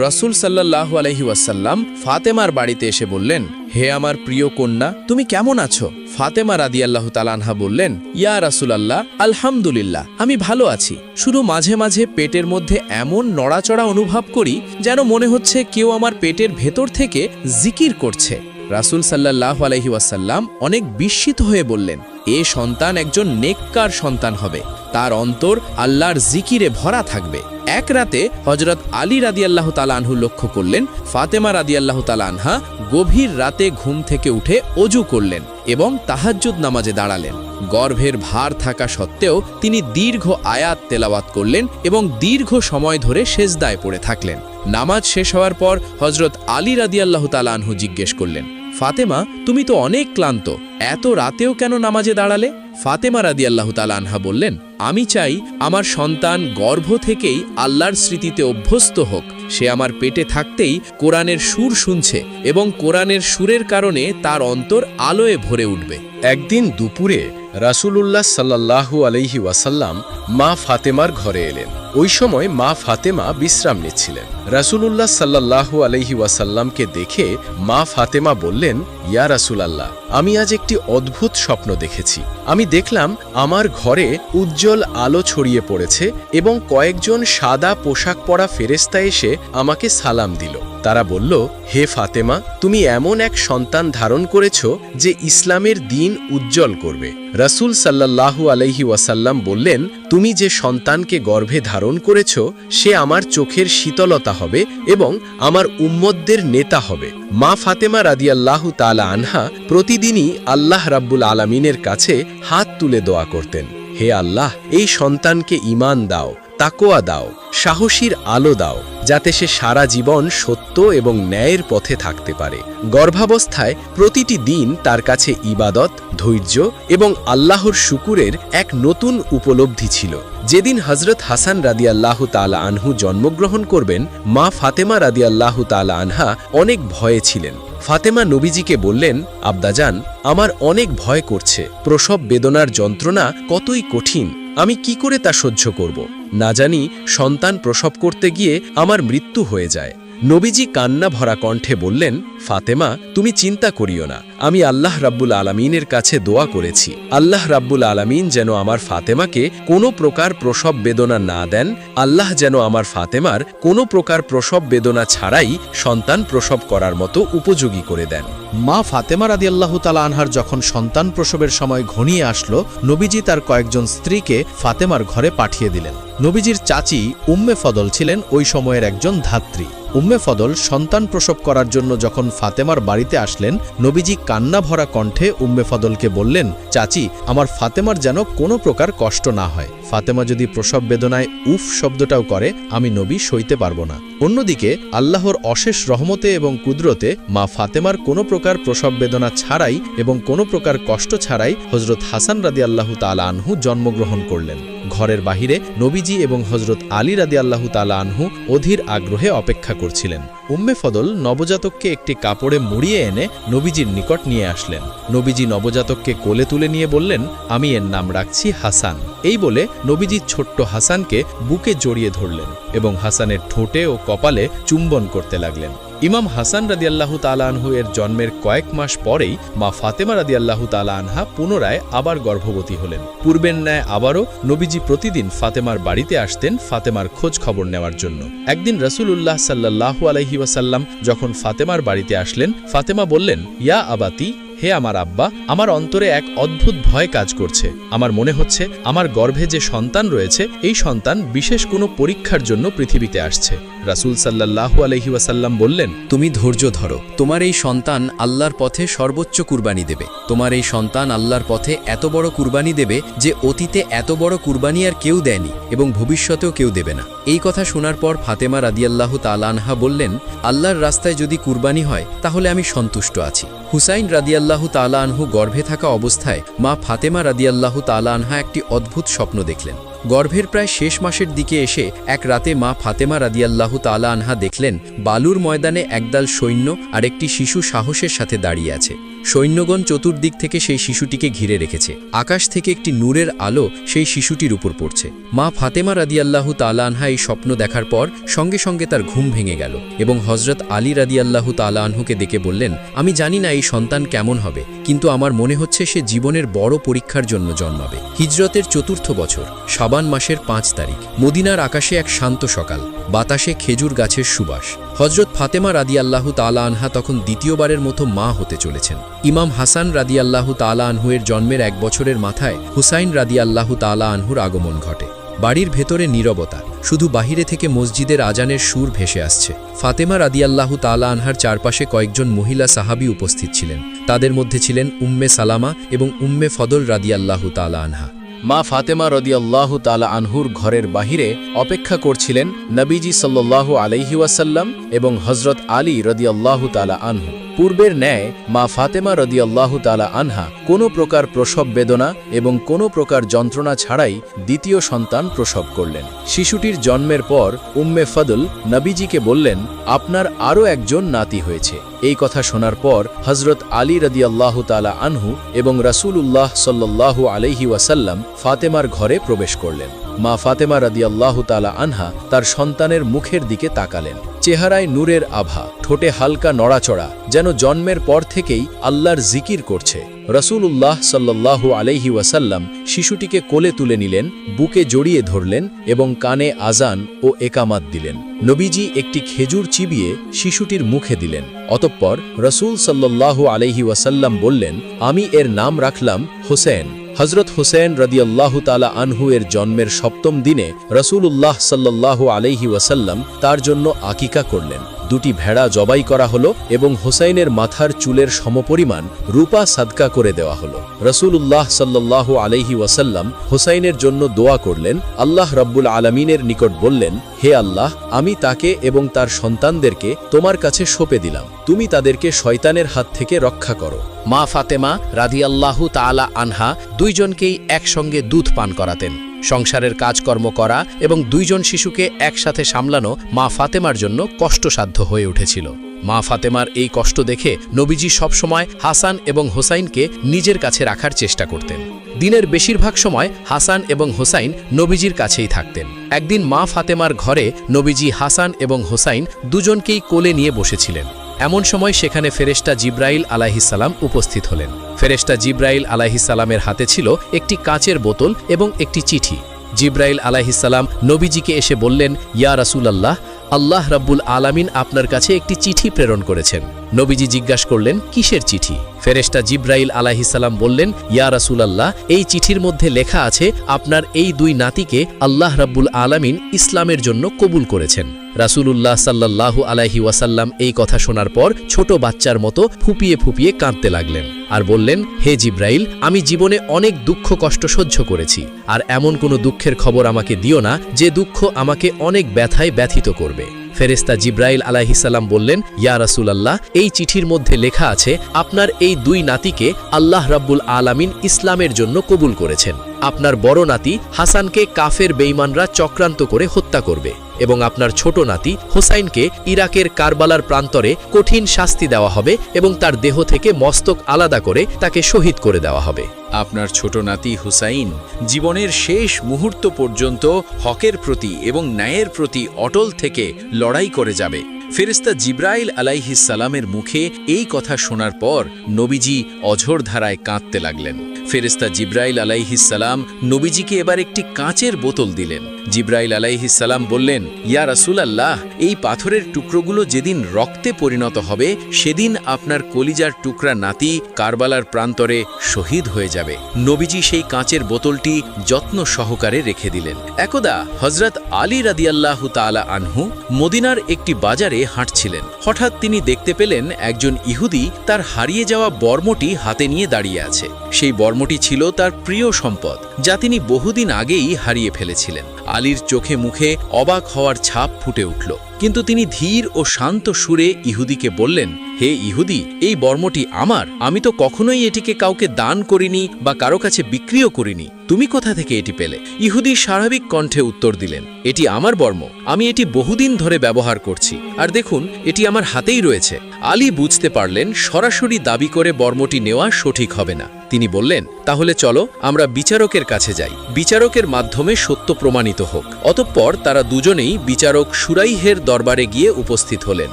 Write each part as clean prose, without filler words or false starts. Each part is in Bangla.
রাসূল সাল্লাল্লাহু আলাইহি ওয়াসাল্লাম ফাতেমার বাড়িতে এসে বললেন, হে আমার প্রিয় কন্যা, তুমি কেমন আছো? ফাতেমা রাদিয়াল্লাহু তাআলা আনহা বললেন, ইয়া রাসূলুল্লাহ, আলহামদুলিল্লাহ, আমি ভালো আছি। শুধু মাঝে মাঝে পেটের মধ্যে এমন নড়াচড়া অনুভব করি যেন মনে হচ্ছে কেউ আমার পেটের ভেতর থেকে জিকির করছে। রাসূল সাল্লাল্লাহু আলাইহি ওয়াসাল্লাম অনেক বিস্মিত হয়ে বললেন, এ সন্তান একজন নেককার সন্তান হবে, তার অন্তর আল্লাহর জিকিরে ভরা থাকবে। এক রাতে হযরত আলী রাদিয়াল্লাহু তাআলা আনহু লক্ষ্য করলেন ফাতেমা রাদিয়াল্লাহু তাআলা আনহা গভীর রাতে ঘুম থেকে উঠে ওযু করলেন এবং তাহাজ্জুদ নামাজে দাঁড়ালেন। গর্ভের ভার থাকা সত্ত্বেও তিনি দীর্ঘ আয়াত তেলাওয়াত করলেন এবং দীর্ঘ সময় ধরে সেজদায় পড়ে থাকলেন। নামাজ শেষ হওয়ার পর হযরত আলী রাদিয়াল্লাহু তাআলা আনহু জিজ্ঞেস করলেন, ফাতেমা, তুমি তো অনেক ক্লান্ত, এত রাতেও কেন নামাজে দাঁড়ালে? ফাতেমা রাদিয়াল্লাহু তাআলা আনহা বললেন, আমি চাই আমার সন্তান গর্ভ থেকেই আল্লাহর স্মৃতিতে অভ্যস্ত হোক। সে আমার পেটে থাকতেই কোরআনের সুর শুনছে এবং কোরআনের সুরের কারণে তার অন্তর আলোয় ভরে উঠবে। একদিন দুপুরে রাসূলুল্লাহ সাল্লাল্লাহু আলাইহি ওয়াসাল্লাম মা ফাতেমার ঘরে এলেন। ওই সময় মা ফাতেমা বিশ্রাম নিচ্ছিলেন। রাসূলুল্লাহ সাল্লাল্লাহু আলাইহি ওয়াসাল্লামকে দেখে মা ফাতেমা বললেন, ইয়া রাসূলাল্লাহ, আমি আজ একটি অদ্ভুত স্বপ্ন দেখেছি। আমি দেখলাম আমার ঘরে উজ্জ্বল আলো ছড়িয়ে পড়েছে এবং কয়েকজন সাদা পোশাক পরা ফেরেশতা এসে আমাকে সালাম দিল। তারা বলল, হে ফাতেমা, তুমি এমন এক সন্তান ধারণ করেছ যে ইসলামের দিন উজ্জ্বল করবে। রাসূল সাল্লাল্লাহু আলাইহি ওয়াসাল্লাম বললেন, তুমি যে সন্তানকে গর্ভে ধারণ করেছ সে আমার চোখের শীতলতা হবে এবং আমার উম্মতদের নেতা হবে। মা ফাতেমা রাদিয়াল্লাহু তাআলা আনহা প্রতিদিনই আল্লাহ রাব্বুল আলামিনের কাছে হাত তুলে দোয়া করতেন, হে আল্লাহ, এই সন্তানকে ঈমান দাও, তাকওয়া দাও, সাহসীর আলো দাও, যাতে সে সারা জীবন সত্য এবং ন্যায়ের পথে থাকতে পারে। গর্ভাবস্থায় প্রতিটি দিন তার কাছে ইবাদত, ধৈর্য এবং আল্লাহর শুকুরের এক নতুন উপলব্ধি ছিল। যেদিন হযরত হাসান রাদিয়াল্লাহু তাআলা আনহু জন্মগ্রহণ করবেন, মা ফাতেমা রাদিয়াল্লাহু তাআলা আনহা অনেক ভয়ে ছিলেন। ফাতেমা নবীজিকে বললেন, আব্বাজান, আমার অনেক ভয় করছে। প্রসব বেদনার যন্ত্রণা কতই কঠিন, আমি কি করে তা সহ্য করব? না জানি সন্তান প্রসব করতে গিয়ে আমার মৃত্যু হয়ে যায়। নবীজি কান্না ভরা কণ্ঠে বললেন, ফাতেমা, তুমি চিন্তা করিও না, আমি আল্লাহ রাব্বুল আলামিনের কাছে দোয়া করেছি। আল্লাহ রাব্বুল আলামিন যেন আমার ফাতেমাকে কোনো প্রকার প্রসব বেদনা না দেন। আল্লাহ যেন আমার ফাতেমার কোনো প্রকার প্রসব বেদনা ছাড়াই সন্তান প্রসব করার মতো উপযোগী করে দেন। মা ফাতেমা রাদিয়াল্লাহু তাআলা আনহার যখন সন্তান প্রসবের সময় ঘনিয়ে আসলো, নবীজি তার কয়েকজন স্ত্রীকে ফাতেমার ঘরে পাঠিয়ে দিলেন। নবীজির চাচি উম্মে ফদল ছিলেন ওই সময়ের একজন ধাত্রী। উম্মে ফদল সন্তান প্রসব করার জন্য যখন ফাতেমার বাড়িতে আসলেন, নবীজি কান্না ভরা কণ্ঠে উম্মে ফদলকে বললেন, চাচি, আমার ফাতেমার যেন কোনো প্রকার কষ্ট না হয়। ফাতেমা যদি প্রসব বেদনায় উফ শব্দটাও করে, আমি নবী সইতে পারবো না। অন্যদিকে আল্লাহর অশেষ রহমতে এবং কুদরতে মা ফাতেমার কোনো প্রকার প্রসব বেদনা ছাড়াই এবং কোনো প্রকার কষ্ট ছাড়াই হযরত হাসান রাদিয়াল্লাহু তাআলা আনহু জন্মগ্রহণ করলেন। ঘরের বাহিরে নবীজি এবং হযরত আলী রাদিয়াল্লাহু তাআলা আনহু অধীর আগ্রহে অপেক্ষা করছিলেন। উম্মে ফদল নবজাতককে একটি কাপড়ে মুড়িয়ে এনে নবীজির নিকট নিয়ে আসলেন। নবীজি নবজাতককে কোলে তুলে নিয়ে বললেন, আমি এর নাম রাখছি হাসান। এই বলে নবীজি ছোট্ট হাসানকে বুকে জড়িয়ে ধরলেন এবং হাসানের ঠোঁটে ও কপালে চুম্বন করতে লাগলেন। ইমাম হাসান রাদিয়াল্লাহু তাআলা আনহু এর জন্মের কয়েক মাস পরেই মা ফাতেমা রাদিয়াল্লাহু তাআলা আনহা পুনরায় আবার গর্ভবতী হলেন। পূর্বের ন্যায় আবারও নবীজি প্রতিদিন ফাতেমার বাড়িতে আসতেন ফাতেমার খোঁজ খবর নেওয়ার জন্য। একদিন রাসূলুল্লাহ সাল্লাল্লাহু আলাইহি ওয়াসাল্লাম যখন ফাতেমার বাড়িতে আসলেন, ফাতেমা বললেন, ইয়া আবাতি, হে আমার আব্বা, আমার অন্তরে এক অদ্ভুত ভয় কাজ করছে। আমার মনে হচ্ছে আমার গর্ভে যে সন্তান রয়েছে এই সন্তান বিশেষ কোনো পরীক্ষার জন্য পৃথিবীতে আসছে। রাসূল সাল্লাল্লাহু আলাইহি ওয়াসাল্লাম বললেন, তুমি ধৈর্য ধরো, তোমার এই সন্তান আল্লাহর পথে সর্বোচ্চ কুরবানি দেবে। তোমার এই সন্তান আল্লাহর পথে এত বড় কুরবানি দেবে যে অতীতে এত বড় কুরবানি আর কেউ দেয়নি এবং ভবিষ্যতেও কেউ দেবে না। এই কথা শোনার পর ফাতেমা রাদিয়াল্লাহু তাআলা আনহা বললেন, আল্লাহর রাস্তায় যদি কুরবানি হয় তাহলে আমি সন্তুষ্ট আছি। হুসাইন রাদিয়াল্লাহু তাআলা আনহু গর্ভে থাকা অবস্থায় মা ফাতেমা রাদিয়াল্লাহু তাআলা আনহা একটি অদ্ভুত স্বপ্ন দেখলেন। গর্ভের প্রায় শেষ মাসের দিকে এসে এক রাতে মা ফাতেমা রাদিয়াল্লাহু তাআলা আনহা দেখলেন বালুর ময়দানে একদল সৈন্য আর একটি শিশু সাহসের সাথে দাঁড়িয়ে আছে। সৈন্যগণ চতুর্দিক থেকে সেই শিশুটিকে ঘিরে রেখেছে। আকাশ থেকে একটি নূরের আলো সেই শিশুটির উপর পড়ছে। মা ফাতেমা রাদিয়াল্লাহু তাআলা আনহা এই স্বপ্ন দেখার পর সঙ্গে সঙ্গে তার ঘুম ভেঙে গেল এবং হযরত আলী রাদিয়াল্লাহু তাআলা আনহুকে ডেকে বললেন, আমি জানি না এই সন্তান কেমন হবে, কিন্তু আমার মনে হচ্ছে সে জীবনের বড় পরীক্ষার জন্য জন্মাবে। হিজরতের ৪র্থ বছর, শাবান মাসের ৫ তারিখ, মদিনার আকাশে এক শান্ত সকাল, বাতাসে খেজুর গাছের সুবাস। হযরত ফাতেমা রাদিয়াল্লাহু তাআলা আনহা তখন দ্বিতীয়বারের মতো মা হতে চলেছেন। ইমাম হাসান রাদিয়াল্লাহু তাআলা আনহুয়ের জন্মের ১ বছরের মাথায় হুসাইন রাদিয়াল্লাহু তাআলা আনহুর আগমন ঘটে। বাড়ির ভেতরে নীরবতা, শুধু বাহিরে থেকে মসজিদের আজানের সুর ভেসে আসছে। ফাতেমা রাদিয়াল্লাহু তাআলা আনহার চারপাশে কয়েকজন মহিলা সাহাবী উপস্থিত ছিলেন। তাদের মধ্যে ছিলেন উম্মে সালামা এবং উম্মে ফদল রাদিয়াল্লাহু তাআলা আনহা। মা ফাতেমা রাদিয়াল্লাহু তাআলা আনহুর ঘরের বাহিরে অপেক্ষা করছিলেন নবীজি সাল্লাল্লাহু আলাইহি ওয়াসাল্লাম এবং হযরত আলী রাদিয়াল্লাহু তাআলা আনহু। পূর্বের ন্যায় মা ফাতেমা রাদিয়াল্লাহু তাআলা আনহা কোনো প্রকার প্রসব বেদনা এবং কোনো প্রকার যন্ত্রণা ছাড়াই দ্বিতীয় সন্তান প্রসব করলেন। শিশুটির জন্মের পর উম্মে ফদল নবীজিকে বললেন, আপনার আরও একজন নাতি হয়েছে। এই কথা শোনার পর হযরত আলী রাদিয়াল্লাহু তাআলা আনহু এবং রাসূলুল্লাহ সাল্লাল্লাহু আলাইহি ওয়াসাল্লাম ফাতেমার ঘরে প্রবেশ করলেন। মা ফাতেমা রাদিয়াল্লাহু তাআলা আনহা তার সন্তানের মুখের দিকে তাকালেন। চেহারায় নূরের আভা, ঠোঁটে হালকা নড়াচড়া, যেন জন্মের পর থেকেই আল্লাহর জিকির করছে। রাসূলুল্লাহ সাল্লাল্লাহু আলাইহি ওয়াসাল্লাম শিশুটিকে কোলে তুলে নিলেন, বুকে জড়িয়ে ধরলেন এবং কানে আজান ও একামাত দিলেন। নবীজি একটি খেজুর চিবিয়ে শিশুটির মুখে দিলেন। অতঃপর রাসূল সাল্লাল্লাহু আলাইহি ওয়াসাল্লাম বললেন, আমি এর নাম রাখলাম হোসেন। হযরত হোসেন রাদিয়াল্লাহু তাআলা আনহু এর জন্মের ৭ম দিনে রাসূলুল্লাহ সাল্লাল্লাহু আলাইহি ওয়াসাল্লাম তার জন্য আকিকা করলেন। 2টি ভেড়া জবাই করা হলো এবং হোসাইনের মাথার চুলের সমপরিমাণ রূপা সাদকা করে দেওয়া হলো। রাসূলুল্লাহ সাল্লাল্লাহু আলাইহি ওয়াসাল্লাম হোসাইনের জন্য দোয়া করলেন। আল্লাহ রাব্বুল আলামিনের নিকট বললেন, হে আল্লাহ, আমি তাকে এবং তার সন্তানদেরকে তোমার কাছে সঁপে দিলাম, তুমি তাদেরকে শয়তানের হাত থেকে রক্ষা করো। মা ফাতেমা রাদিয়াল্লাহু তাআলা আনহা দুইজনকেই একসঙ্গে দুধ পান করাতেন। সংসারের কাজকর্ম করা এবং 2 জন শিশুকে একসাথে সামলানো মা ফাতেমার জন্য কষ্টসাধ্য হয়ে উঠেছিল। মা ফাতেমার এই কষ্ট দেখে নবীজি সবসময় হাসান এবং হোসাইনকে নিজের কাছে রাখার চেষ্টা করতেন। দিনের বেশিরভাগ সময় হাসান এবং হোসাইন নবীজির কাছেই থাকতেন। একদিন মা ফাতেমার ঘরে নবীজি হাসান এবং হোসাইন দুজনকেই কোলে নিয়ে বসেছিলেন। এমন সময় সেখানে ফেরেশতা জিব্রাইল আলাইহিসসালাম উপস্থিত হলেন। ফেরেশতা জিব্রাইল আলাইহিসসালামের হাতে ছিল একটি কাচের বোতল এবং একটি চিঠি। জিব্রাইল আলাইহিসসালাম নবীজিকে এসে বললেন, ইয়া রাসূলুল্লাহ, আল্লাহ রাব্বুল আলামিন আপনার কাছে একটি চিঠি প্রেরণ করেছেন। নবীজি জিজ্ঞাসা করলেন, কিসের চিঠি? ফেরেশতা জিব্রাইল আলাইহিসসালাম বললেন, ইয়া রাসূলুল্লাহ, এই চিঠির মধ্যে লেখা আছে আপনার এই 2 নাতিকে আল্লাহ রাব্বুল আলামিন ইসলামের জন্য কবুল করেছেন। রাসূলুল্লাহ সাল্লাল্লাহু আলাইহি ওয়াসাল্লাম এই কথা শোনার পর ছোট বাচ্চার মতো ফুপিয়ে ফুপিয়ে কাঁদতে লাগলেন আর বললেন, হে জিব্রাইল, আমি জীবনে অনেক দুঃখ কষ্ট সহ্য করেছি, আর এমন কোনো দুঃখের খবর আমাকে দিও না যে দুঃখ আমাকে অনেক ব্যথায় ব্যথিত করবে। ফেরেশতা জিব্রাইল আলাইহিসসালাম বললেন, ইয়া রাসূলুল্লাহ, এই চিঠির মধ্যে লেখা আছে আপনার এই 2 নাতিকে আল্লাহ রাব্বুল আলামিন ইসলামের জন্য কবুল করেছেন। আপনার বড় নাতি হাসানকে কাফের বেঈমানরা চক্রান্ত করে হত্যা করবে এবং আপনার ছোট নাতি হোসাইনকে ইরাকের কারবালার প্রান্তরে কঠিন শাস্তি দেওয়া হবে এবং তার দেহ থেকে মস্তক আলাদা করে তাকে শহীদ করে দেওয়া হবে। আপনার ছোট নাতি হুসাইন জীবনের শেষ মুহূর্ত পর্যন্ত হকের প্রতি এবং ন্যায়ের প্রতি অটল থেকে লড়াই করে যাবে। ফেরেশতা জিব্রাইল আলাইহিসসালামের মুখে এই কথা শোনার পর নবীজি অঝোর ধারায় কাঁদতে লাগলেন। ফেরেশতা জিব্রাইল আলাইহিসসালাম নবীজিকে এবার একটি কাঁচের বোতল দিলেন। জিব্রাইল আলাইহিসসালাম বললেন, ইয়া রাসূলুল্লাহ, এই পাথরের টুকরোগুলো যেদিন রক্তে পরিণত হবে সেদিন আপনার কলিজার টুকরা নাতি কারবালার প্রান্তরে শহীদ হয়ে যাবে। নবীজি সেই কাঁচের বোতলটি যত্ন সহকারে রেখে দিলেন। একদা হযরত আলী রাদিয়াল্লাহু তাআলা আনহু মদিনার একটি বাজারে হাঁটছিলেন। হঠাৎ তিনি দেখতে পেলেন একজন ইহুদি তার হারিয়ে যাওয়া বর্মটি হাতে নিয়ে দাঁড়িয়ে আছে। সেই বর্মটি ছিল তার প্রিয় সম্পদ, যা তিনি বহুদিন আগেই হারিয়ে ফেলেছিলেন। আলীর চোখে মুখে অবাক হওয়ার ছাপ ফুটে উঠল, কিন্তু তিনি ধীর ও শান্ত সুরে ইহুদিকে বললেন, হে ইহুদি, এই বর্মটি আমার, আমি তো কখনোই এটিকে কাউকে দান করিনি বা কারো কাছে বিক্রিও করিনি। তুমি কোথা থেকে এটি পেলে? ইহুদি স্বাভাবিক কণ্ঠে উত্তর দিলেন, এটি আমার বর্ম, আমি এটি বহুদিন ধরে ব্যবহার করছি, আর দেখুন এটি আমার হাতেই রয়েছে। আলী বুঝতে পারলেন সরাসরি দাবি করে বর্মটি নেওয়া সঠিক হবে না। তিনি বললেন, তাহলে চলো আমরা বিচারকের কাছে যাই, বিচারকের মাধ্যমে সত্য প্রমাণিত হোক। অতঃপর তারা দুজনেই বিচারক শুরাইহের দরবারে গিয়ে উপস্থিত হলেন।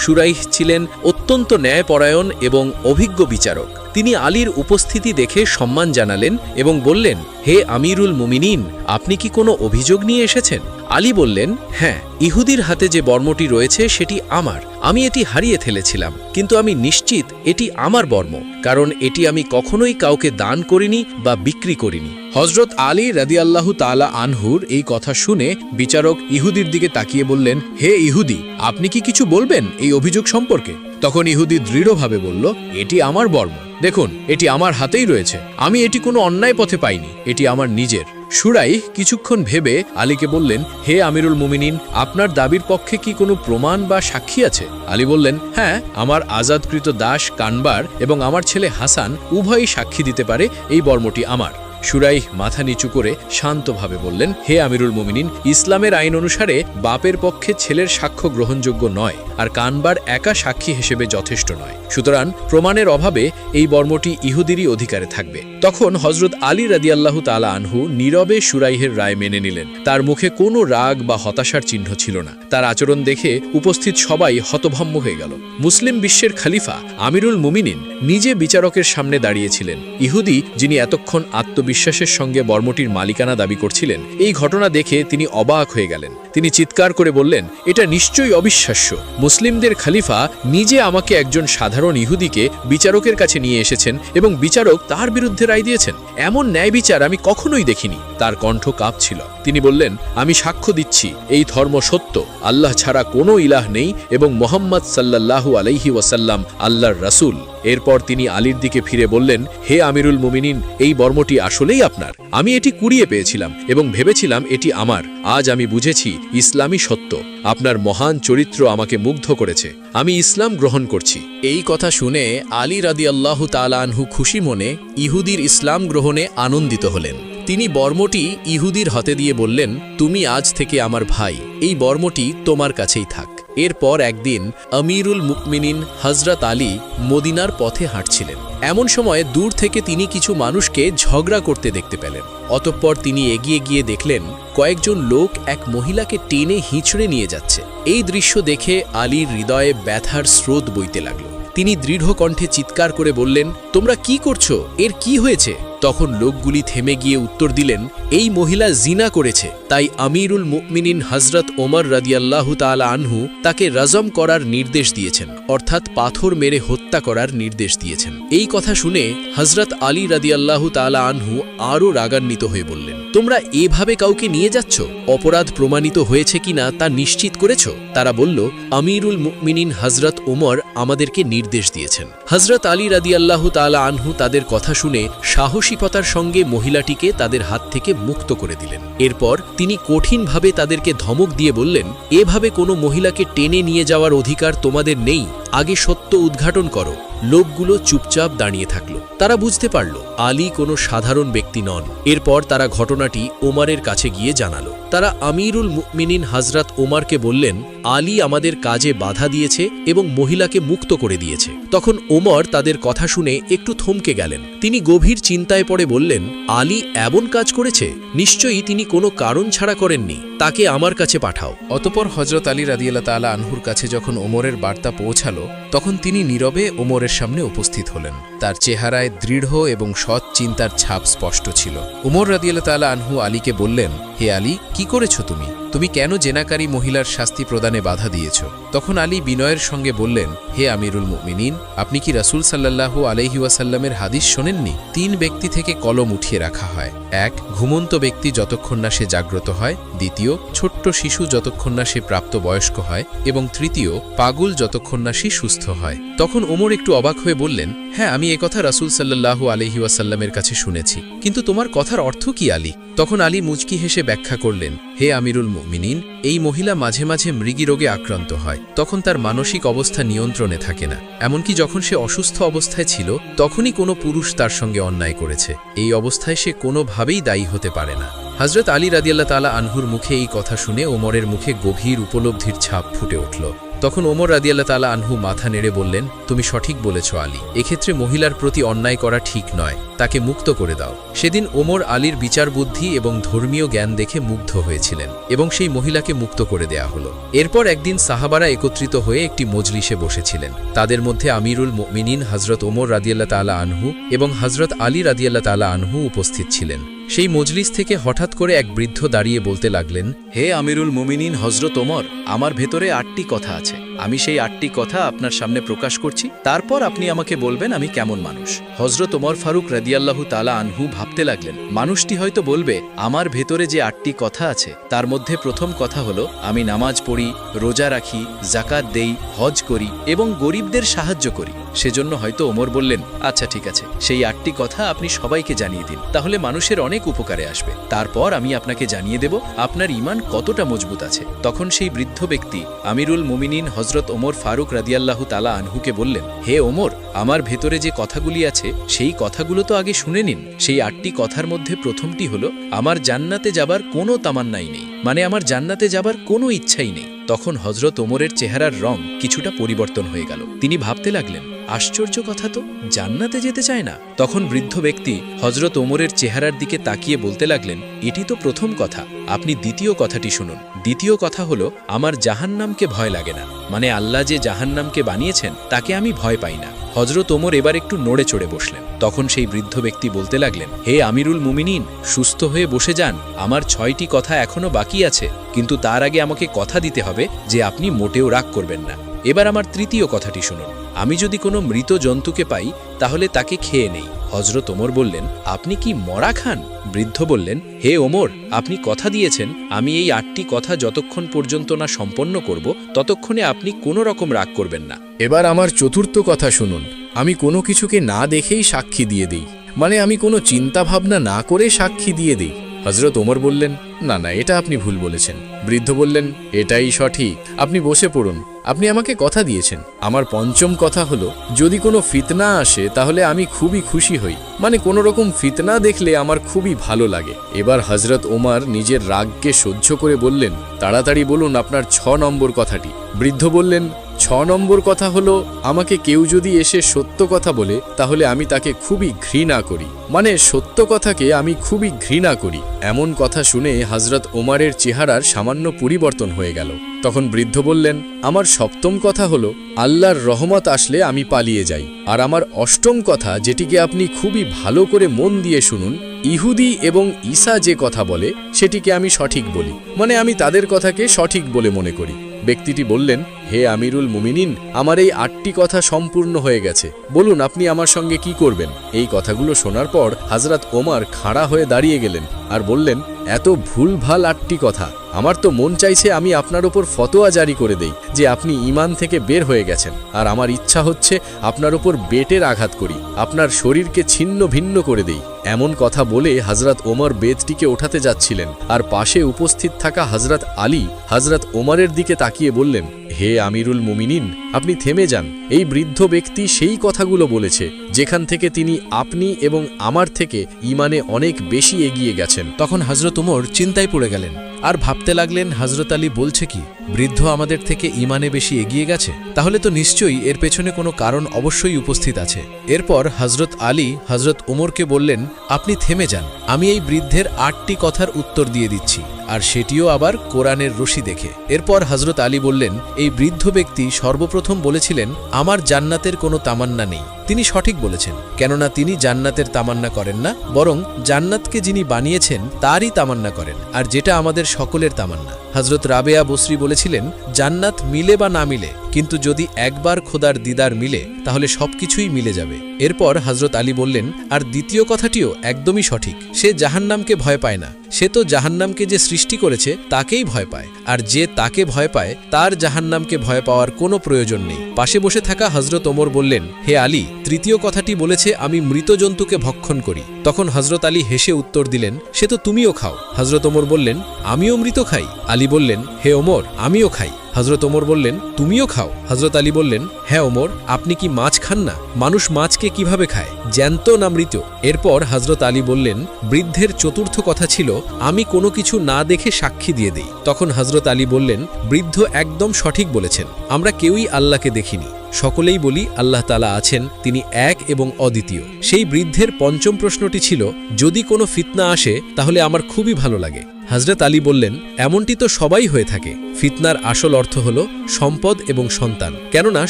শুরাইহ ছিলেন অত্যন্ত ন্যায়পরায়ণ এবং অভিজ্ঞ বিচারক। তিনি আলীর উপস্থিতি দেখে সম্মান জানালেন এবং বললেন, হে আমিরুল মুমিনিন, আপনি কি কোনো অভিযোগ নিয়ে এসেছেন? আলী বললেন, হ্যাঁ, ইহুদির হাতে যে বর্মটি রয়েছে সেটি আমার। আমি এটি হারিয়ে ফেলেছিলাম, কিন্তু আমি নিশ্চিত এটি আমার বর্ম, কারণ এটি আমি কখনোই কাউকে দান করিনি বা বিক্রি করিনি। হজরত আলী রাদিয়াল্লাহু তাআলা আনহুর এই কথা শুনে বিচারক ইহুদির দিকে তাকিয়ে বললেন, হে ইহুদি, আপনি কি কিছু বলবেন এই অভিযোগ সম্পর্কে? তখন ইহুদি দৃঢ়ভাবে বলল, এটি আমার বর্ম, দেখুন এটি আমার হাতেই রয়েছে, আমি এটি কোনো অন্যায় পথে পাইনি, এটি আমার নিজের। শুরাইহ কিছুক্ষণ ভেবে আলীকে বললেন, হে আমিরুল মুমিনিন, আপনার দাবির পক্ষে কি কোনো প্রমাণ বা সাক্ষী আছে? আলী বললেন, হ্যাঁ, আমার আজাদকৃত দাস কানবার এবং আমার ছেলে হাসান উভয়ই সাক্ষী দিতে পারে এই বর্মটি আমার। শুরাইহ মাথা নিচু করে শান্তভাবে বললেন, হে আমিরুল মুমিনিন, ইসলামের আইন অনুসারে বাপের পক্ষে ছেলের সাক্ষ্য গ্রহণযোগ্য নয়, আর কানবার একা সাক্ষী হিসেবে যথেষ্ট নয়, সুতরাং প্রমাণের অভাবে এই বর্মটি ইহুদিরই অধিকারে থাকবে। তখন হজরত আলী রাদিয়াল্লাহু তাআলা আনহু নীরবে শুরাইহের রায় মেনে নিলেন। তার মুখে কোনো রাগ বা হতাশার চিহ্ন ছিল না। তার আচরণ দেখে উপস্থিত সবাই হতভম্ব হয়ে গেল। মুসলিম বিশ্বের খলিফা আমিরুল মুমিনিন নিজে বিচারকের সামনে দাঁড়িয়েছিলেন। ইহুদি, যিনি এতক্ষণ আত্মবিশ্বাসের সঙ্গে বর্মটির মালিকানা দাবি করছিলেন, এই ঘটনা দেখে তিনি অবাক হয়ে গেলেন। তিনি চিৎকার করে বললেন, এটা নিশ্চয়ই অবিশ্বাস্য। মুসলিমদের খলিফা নিজে আমাকে একজন সাধারণ ইহুদিকে বিচারকের কাছে নিয়ে এসেছেন এবং বিচারক তার বিরুদ্ধে রায় দিয়েছেন। এমন ন্যায় বিচার আমি কখনোই দেখিনি। তার কণ্ঠ কাঁপছিল। তিনি বললেন, আমি সাক্ষ্য দিচ্ছি এই ধর্ম সত্য, আল্লাহ ছাড়া কোনো ইলাহ নেই এবং মোহাম্মদ সাল্লাল্লাহু আলাইহি ওয়াসাল্লাম আল্লাহর রাসূল। এরপর তিনি আলীর দিকে ফিরে বললেন, হে আমিরুল মুমিনিন, এই বর্মটি আসলেই আপনার। আমি এটি কুড়িয়ে পেয়েছিলাম এবং ভেবেছিলাম এটি আমার। আজ আমি বুঝেছি ইসলামই সত্য। আপনার মহান চরিত্র আমাকে মুগ্ধ করেছে। আমি ইসলাম গ্রহণ করছি। এই কথা শুনে আলী রাদিয়াল্লাহু তাআলা আনহু খুশি মনে ইহুদির ইসলাম গ্রহণে আনন্দিত হলেন। তিনি বর্মটি ইহুদির হাতে দিয়ে বললেন, তুমি আজ থেকে আমার ভাই, এই বর্মটি তোমার কাছেই থাক। এরপর একদিন আমিরুল মুমিনিন হযরত আলী মদিনার পথে হাঁটছিলেন। এমন সময় দূর থেকে তিনি কিছু মানুষকে ঝগড়া করতে দেখতে পেলেন। অতঃপর তিনি এগিয়ে গিয়ে দেখলেন কয়েকজন লোক এক মহিলাকে টেনে হিঁচড়ে নিয়ে যাচ্ছে। এই দৃশ্য দেখে আলীর হৃদয়ে ব্যথার স্রোত বইতে লাগল। তিনি দৃঢ় কণ্ঠে চিৎকার করে বললেন, তোমরা কি করছো? এর কি হয়েছে? তখন লোকগুলি থেমে গিয়ে উত্তর দিলেন, এই মহিলা জিনা করেছে, তাই আমিরুল মুমিনিন হযরত ওমর রাদিয়াল্লাহু তাআলা আনহু তাকে রজম করার নির্দেশ দিয়েছেন, অর্থাৎ পাথর মেরে হত্যা করার নির্দেশ দিয়েছেন। এই কথা শুনে হযরত আলী রাদিয়াল্লাহু তাআলা আনহু আরও রাগান্বিত হয়ে বললেন, তোমরা এভাবে কাউকে নিয়ে যাচ্ছ? অপরাধ প্রমাণিত হয়েছে কিনা তা নিশ্চিত করেছ? তারা বলল, আমিরুল মুমিনিন হযরত ওমর আমাদেরকে নির্দেশ দিয়েছেন। হযরত আলী রাদিয়াল্লাহু তাআলা আনহু তাদের কথা শুনে সাহসিকতার সঙ্গে মহিলাটিকে তাদের হাত থেকে মুক্ত করে দিলেন। এরপর তিনি কঠিনভাবে তাদেরকে ধমক দিয়ে বললেন, এভাবে কোনো মহিলাকে টেনে নিয়ে যাওয়ার অধিকার তোমাদের নেই, আগে সত্য উদ্ঘাটন করো। লোকগুলো চুপচাপ দাঁড়িয়ে থাকল। তারা বুঝতে পারল আলী কোনো সাধারণ ব্যক্তি নন। এরপর তারা ঘটনাটি ওমরের কাছে গিয়ে জানালো। তারা আমিরুল মুমিনিন হযরত ওমরকে বললেন, আলী আমাদের কাজে বাধা দিয়েছে এবং মহিলাকে মুক্ত করে দিয়েছে। তখন ওমর তাদের কথা শুনে একটু থমকে গেলেন। তিনি গভীর চিন্তায় পড়ে বললেন, আলী এমন কাজ করেছে, নিশ্চয়ই তিনি কোনো কারণ ছাড়া করেননি, তাকে আমার কাছে পাঠাও। অতঃপর হযরত আলী রাদিয়াল্লাহু তাআলা আনহুর কাছে যখন ওমরের বার্তা পৌঁছালো, তখন তিনি নীরবে ওমরের সামনে উপস্থিত হলেন। তার চেহারায় দৃঢ় এবং সৎ চিন্তার ছাপ স্পষ্ট ছিল। ওমর রাদিয়াল্লাহু তাআলা আনহু আলীকে বললেন, হে আলী, কি করেছো তুমি? তুমি কেন জেনাকারী মহিলার শাস্তি প্রদানে বাধা দিয়েছ? তখন আলী বিনয়ের সঙ্গে বললেন, হে আমিরুল মুমিনিন, আপনি কি রাসূল সাল্লাল্লাহু আলাইহি ওয়াসাল্লামের হাদিস শোনেননি? 3 ব্যক্তি থেকে কলম উঠিয়ে রাখা হয়। 1, ঘুমন্ত ব্যক্তি যতক্ষণ না সে জাগ্রত হয়। 2, ছোট্ট শিশু যতক্ষণ না সে প্রাপ্তবয়স্ক হয়। এবং 3, পাগল যতক্ষণ না সে সুস্থ হয়। তখন ওমর একটু অবাক হয়ে বললেন, হ্যাঁ, আমি একথা রাসূল সাল্লাল্লাহু আলাইহি ওয়াসাল্লামের কাছে শুনেছি, কিন্তু তোমার কথার অর্থ কি আলী? তখন আলী মুচকি হেসে ব্যাখ্যা করলেন, হে আমিরুল মুমিনিন, এই মহিলা মাঝে মাঝে মৃগী রোগে আক্রান্ত হয়, তখন তার মানসিক অবস্থা নিয়ন্ত্রণে থাকে না। এমনকি যখন সে অসুস্থ অবস্থায় ছিল তখনই কোনো পুরুষ তার সঙ্গে অন্যায় করেছে। এই অবস্থায় সে কোনোভাবেই দায়ী হতে পারে না। হযরত আলী রাদিয়াল্লাহু তাআলা আনহুর মুখে এই কথা শুনে ওমরের মুখে গভীর উপলব্ধির ছাপ ফুটে উঠল। তখন ওমর রাদিয়াল্লাহু তাআলা আনহু মাথা নেড়ে বললেন, তুমি সঠিক বলেছ আলী, এক্ষেত্রে মহিলার প্রতি অন্যায় করা ঠিক নয়, তাকে মুক্ত করে দাও। সেদিন ওমর আলীর বিচার বুদ্ধি এবং ধর্মীয় জ্ঞান দেখে মুগ্ধ হয়েছিলেন এবং সেই মহিলাকে মুক্ত করে দেয়া হলো। এরপর একদিন সাহাবারা একত্রিত হয়ে একটি মজলিসে বসেছিলেন। তাদের মধ্যে আমিরুল মুমিনিন হযরত ওমর রাদিয়াল্লাহু তাআলা আনহু এবং হযরত আলী রাদিয়াল্লাহু তাআলা আনহু উপস্থিত ছিলেন। সেই মজলিস থেকে হঠাৎ করে এক বৃদ্ধ দাঁড়িয়ে বলতে লাগলেন, হে আমিরুল মুমিনিন হযরত ওমর, আমার ভেতরে 8টি কথা আছে। আমি সেই 8টি কথা আপনার সামনে প্রকাশ করছি, তারপর আপনি আমাকে বলবেন আমি কেমন মানুষ। হযরত ওমর ফারুক রাদিয়াল্লাহু তাআলা আনহু ভাবতে লাগলেন, মানুষটি হয়তো বলবে আমার ভেতরে যে 8টি কথা আছে তার মধ্যে প্রথম কথা হলো আমি নামাজ পড়ি, রোজা রাখি, যাকাত দেই, হজ করি এবং গরিবদের সাহায্য করি। সেজন্য হয়তো ওমর বললেন, আচ্ছা ঠিক আছে, সেই 8টি কথা আপনি সবাইকে জানিয়ে দিন, তাহলে মানুষের অনেক উপকারে আসবে। তারপর আমি আপনাকে জানিয়ে দেব আপনার ঈমান কতটা মজবুত আছে। তখন সেই বৃদ্ধ ব্যক্তি আমিরুল মুমিনিন হযরত ওমর ফারুক রাদিয়াল্লাহু তাআলা আনহুকে বললেন, হে ওমর, আমার ভেতরে যে কথাগুলি আছে সেই কথাগুলো তো আগে শুনে নিন। সেই 8টি কথার মধ্যে প্রথমটি হলো আমার জান্নাতে যাবার কোনো তামান্নাই নেই, মানে আমার জান্নাতে যাবার কোনো ইচ্ছাই নেই। তখন হযরত ওমরের চেহারার রং কিছুটা পরিবর্তন হয়ে গেল। তিনি ভাবতে লাগলেন, আশ্চর্য কথা তো, জান্নাতে যেতে চায় না। তখন বৃদ্ধ ব্যক্তি হযরত ওমরের চেহারার দিকে তাকিয়ে বলতে লাগলেন, এটি তো প্রথম কথা, আপনি দ্বিতীয় কথাটি শুনুন। দ্বিতীয় কথা হলো আমার জাহান্নামকে ভয় লাগে না, মানে আল্লাহ যে জাহান্নামকে বানিয়েছেন তাকে আমি ভয় পাই না। হযরত ওমর এবার একটু নড়ে চড়ে বসলেন। তখন সেই বৃদ্ধ ব্যক্তি বলতে লাগলেন, হে আমিরুল মুমিনিন, সুস্থ হয়ে বসে যান, আমার 6টি কথা এখনো বাকি আছে, কিন্তু তার আগে আমাকে কথা দিতে হবে যে আপনি মোটেও রাগ করবেন না। এবার আমার তৃতীয় কথাটি শুনুন, আমি যদি কোনো মৃত জন্তুকে পাই তাহলে তাকে খেয়ে নেই। হযরত ওমর বললেন, আপনি কি মরা খান? বৃদ্ধ বললেন, হে ওমর, আপনি কথা দিয়েছেন আমি এই 8টি কথা যতক্ষণ পর্যন্ত না সম্পন্ন করব ততক্ষণে আপনি কোনো রকম রাগ করবেন না। এবার আমার চতুর্থ কথা শুনুন, আমি কোনো কিছুকে না দেখেই সাক্ষী দিয়ে দিই, মানে আমি কোনো চিন্তা ভাবনা না করে সাক্ষী দিয়ে দিই। হযরত ওমর বললেন, না না, এটা আপনি ভুল বলেছেন। বৃদ্ধ বললেন, এটাই সঠিক, আপনি বসে পড়ুন, আপনি আমাকে কথা দিয়েছেন। আমার পঞ্চম কথা হলো যদি কোনো ফিতনা আসে তাহলে আমি খুবই খুশি হই, মানে কোনো রকম ফিতনা দেখলে আমার খুবই ভালো লাগে। এবার হযরত ওমর নিজের রাগকে সহ্য করে বললেন, তাড়াতাড়ি বলুন আপনার 6 নম্বর কথাটি। বৃদ্ধ বললেন, 6 নম্বর কথা হলো আমাকে কেউ যদি এসে সত্য কথা বলে তাহলে আমি তাকে খুবই ঘৃণা করি, মানে সত্য কথাকে আমি খুবই ঘৃণা করি। এমন কথা শুনে হযরত ওমরের চেহারার সামান্য পরিবর্তন হয়ে গেল। তখন বৃদ্ধ বললেন, আমার 7ম কথা হলো আল্লাহর রহমত আসলে আমি পালিয়ে যাই। আর আমার 8ম কথা, যেটিকে আপনি খুবই ভালো করে মন দিয়ে শুনুন, ইহুদি এবং ঈসা যে কথা বলে সেটিকে আমি সঠিক বলি, মানে আমি তাদের কথাকে সঠিক বলে মনে করি। ব্যক্তিটি বললেন, হে আমিরুল মুমিনিন, আমার এই 8টি কথা সম্পূর্ণ হয়ে গেছে, বলুন আপনি আমার সঙ্গে কি করবেন। এই কথাগুলো শোনার পর হযরত ওমর খাড়া হয়ে দাঁড়িয়ে গেলেন আর বললেন, এত ভুলভাল 8টি কথা, আমার তো মন চাইছে আমি আপনার উপর ফতোয়া জারি করে দেই যে আপনি ঈমান থেকে বের হয়ে গেছেন, আর আমার ইচ্ছা হচ্ছে আপনার উপর বেতের আঘাত করি, আপনার শরীরকে ছিন্ন ভিন্ন করে দেই। এমন কথা বলে হযরত ওমর বেতটিকে ওঠাতে যাচ্ছিলেন, আর পাশে উপস্থিত থাকা হযরত আলী হযরত ওমরের দিকে তাকিয়ে বললেন, হে আমিরুল মুমিনিন, আপনি থেমে যান। এই বৃদ্ধ ব্যক্তি সেই কথাগুলো বলেছে যেখান থেকে তিনি আপনি এবং আমার থেকে ঈমানে অনেক বেশি এগিয়ে গেছেন। তখন হযরত ওমর চিন্তায় পড়ে গেলেন আর ভাবতে লাগলেন, হযরত আলী বলছে কি, বৃদ্ধ আমাদের থেকে ঈমানে বেশি এগিয়ে গেছে, তাহলে তো নিশ্চয়ই এর পেছনে কোনো কারণ অবশ্যই উপস্থিত আছে। এরপর হযরত আলী হযরত ওমরকে বললেন, আপনি থেমে যান, আমি এই বৃদ্ধের 8টি কথার উত্তর দিয়ে দিচ্ছি, আর সেটিও আবার কোরআনের রশি দেখে। এরপর হযরত আলী বললেন, এই বৃদ্ধ ব্যক্তি সর্বপ্রথম বলেছিলেন আমার জান্নাতের কোনো তামান্না নেই। তিনি সঠিক বলেছেন, কেননা তিনি জান্নাতের তামান্না করেন না, বরং জান্নাতকে যিনি বানিয়েছেন তারই তামান্না করেন, আর যেটা আমাদের সকলের তামান্না। হযরত রাবেয়া বসরি বলেছিলেন, জান্নাত মিলে বা না মিলে, কিন্তু যদি একবার খোদার দিদার মিলে তাহলে সবকিছুই মিলে যাবে। এরপর হযরত আলী বললেন, আর দ্বিতীয় কথাটিও একদমই সঠিক, সে জাহান্নামকে ভয় পায় না, সে তো জাহান্নামকে যে সৃষ্টি করেছে তাকেই ভয় পায়, আর যে তাকে ভয় পায় তার জাহান্নামকে ভয় পাওয়ার কোনো প্রয়োজন নেই। পাশে বসে থাকা হযরত ওমর বললেন, হে আলী, তৃতীয় কথাটি বলেছে আমি মৃত জন্তুকে ভক্ষণ করি। তখন হজরত আলী হেসে উত্তর দিলেন, সে তো তুমিও খাও। হজরত ওমর বললেন, আমিও মৃত খাই। আলী বললেন, হে ওমর, আমিও খাই। হজরত ওমর বললেন, তুমিও খাও। হজরত আলী বললেন, হ্যাঁ ওমর, আপনি কি মাছ খান না? মানুষ মাছকে কিভাবে খায়, জ্যান্ত না মৃত? এরপর হজরত আলী বললেন, বৃদ্ধের চতুর্থ কথা ছিল, আমি কোনো কিছু না দেখে সাক্ষী দিয়ে দিই। তখন হজরত আলী বললেন, বৃদ্ধ একদম সঠিক বলেছেন, আমরা কেউই আল্লাহকে দেখিনি। সকলেই বলি আল্লাহ তাআলা আছেন, তিনি এক এবং অদ্বিতীয়। সেই বৃদ্ধের পঞ্চম প্রশ্নটি ছিল, যদি কোনো ফিতনা আসে তাহলে আমার খুবই ভালো লাগে। হজরত আলী বললেন, এমনটি তো সবাই হয়ে থাকে। ফিতনার আসল অর্থ হল সম্পদ এবং সন্তান, কেননা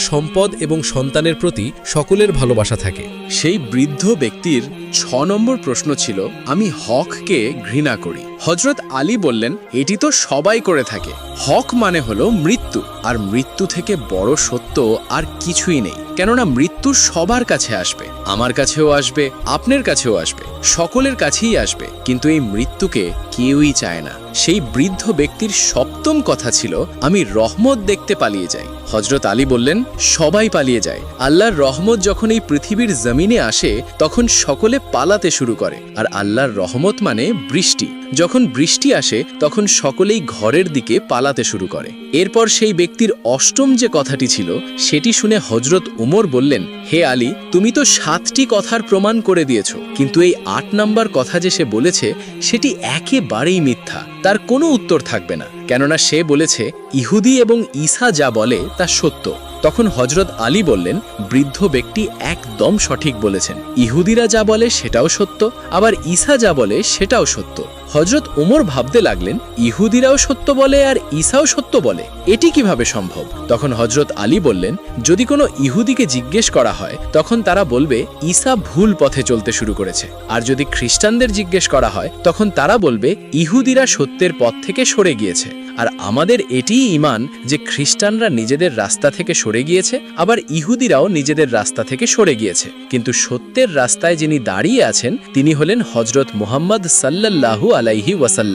সম্পদ এবং সন্তানের প্রতি সকলের ভালোবাসা থাকে। সেই বৃদ্ধ ব্যক্তির 6 নম্বর প্রশ্ন ছিল, আমি হককে ঘৃণা করি। হজরত আলী বললেন, এটি তো সবাই করে থাকে। হক মানে হলো মৃত্যু, আর মৃত্যু থেকে বড় সত্য আর কিছুই নেই। কেননা মৃত্যু সবার কাছে আসবে, আমার কাছেও আসবে, আপনার কাছেও আসবে, সকলের কাছেই আসবে, কিন্তু এই মৃত্যুকে কেউই চায় না। সেই বৃদ্ধ ব্যক্তির সপ্তম কথা ছিল, আমি রহমত দেখতে পালিয়ে যাই। হজরত আলী বললেন, সবাই পালিয়ে যায়। আল্লাহর রহমত যখন এই পৃথিবীর জমিনে আসে তখন সকলে পালাতে শুরু করে, আর আল্লাহর রহমত মানে বৃষ্টি। যখন বৃষ্টি আসে তখন সকলেই ঘরের দিকে পালাতে শুরু করে। এরপর সেই ব্যক্তির অষ্টম যে কথাটি ছিল সেটি শুনে হজরত উমর বললেন, হে আলী, তুমি তো 7টি কথার প্রমাণ করে দিয়েছ, কিন্তু এই 8 নম্বর কথা যে সে বলেছে সেটি একেবারেই মিথ্যা, তার কোনো উত্তর থাকবে না। কেননা সে বলেছে ইহুদি এবং ঈসা যা বলে তা সত্য। তখন হজরত আলী বললেন, বৃদ্ধ ব্যক্তি একদম সঠিক বলেছেন, ইহুদিরা যা বলে সেটাও সত্য, আবার ঈসা যা বলে সেটাও সত্য। হজরত ওমর ভাবতে লাগলেন, ইহুদিরাও সত্য বলে আর ঈসাও সত্য বলে, এটি কিভাবে সম্ভব? তখন হজরত আলী বললেন, যদি কোনো ইহুদিকে জিজ্ঞেস করা হয় তখন তারা বলবে ঈসা ভুল পথে চলতে শুরু করেছে, আর যদি খ্রিস্টানদের জিজ্ঞেস করা হয় তখন তারা বলবে ইহুদিরা সত্যের পথ থেকে সরে গিয়েছে। আর আমাদের এটিই ঈমান যে খ্রিস্টানরা নিজেদের রাস্তা থেকে সরে গিয়েছে, আবার ইহুদিরাও নিজেদের রাস্তা থেকে সরে গিয়েছে, কিন্তু সত্যের রাস্তায় যিনি দাঁড়িয়ে আছেন তিনি হলেন হজরত মুহাম্মদ সাল্লাল্লাহু আলাইহি ওয়াসাল্লাম।